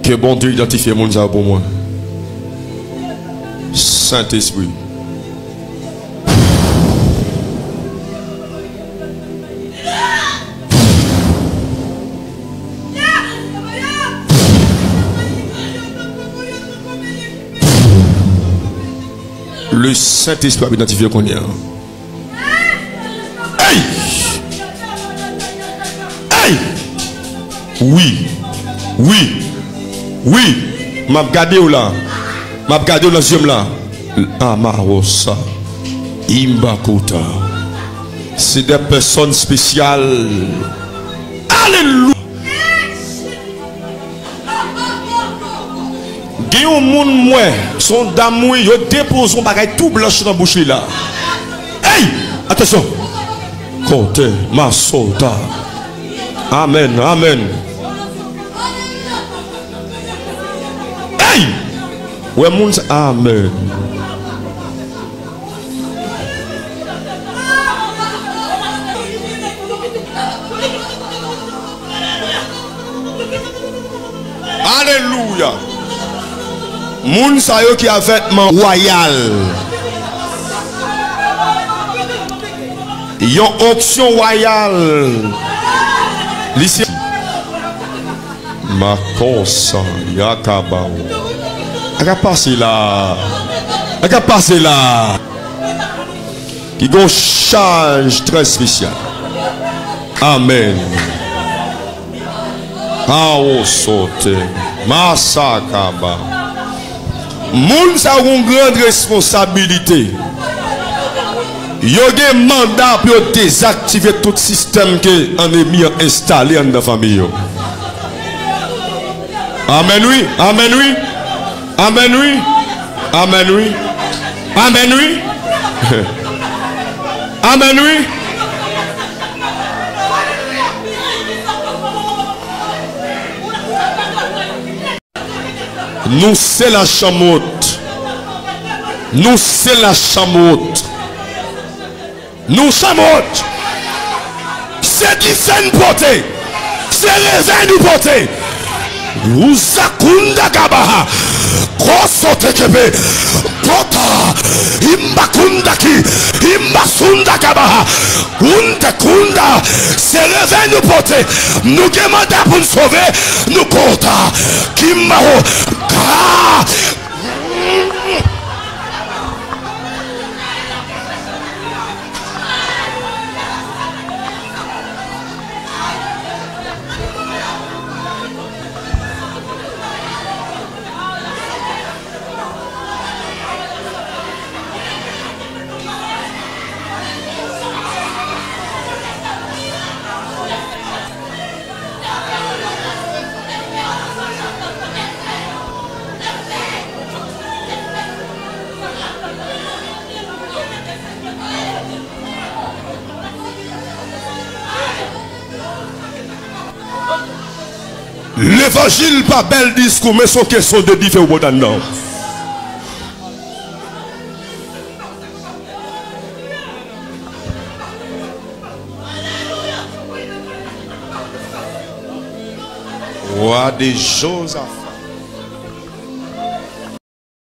Que bon Dieu identifie mon ça pour moi. Saint-Esprit. Le Saint-Esprit a identifié qu'on y a. Hey! Hey! Oui. Oui. Oui. M'a regardé où là? M'a regardé dans ce là. Amarosa. Imbakota. C'est des personnes spéciales. Alléluia. Il y a un monde, son d'amour, il dépose un bagage tout blanche dans la bouche là. Hey! Attention! Côté, ma sota. Amen, amen. Hey! Ouais, mon amen. Alléluia. Moun sa yo qui a vêtement royal. Yon option royale. L'ici. Ma consa yakaba. Aga passer là. Aga passer là. Qui gon charge très spécial. Amen. Ah o sote. Masakaba. Moun sa une grande responsabilité. Yo gen mandat pour désactiver tout système que l'ennemi a installé dans la famille. Amen oui, amen oui. Amen oui. Amen oui. Amen oui. Amen oui. Nous c'est la chamotte. Nous c'est la chamotte. Nous chamotte. C'est qui fait une portée. C'est raisin nous portée. Nous sakunda kabaha. Kosote kebe. Kota. Imbakunda ki. Imbasunda kabaha. Unte kunda. C'est raisin nous portée. Nous demandons pour nous sauver. Nous kota. Kimbaho. L'évangile pas bel discours, mais son question de différents dedans. Roi des choses à faire.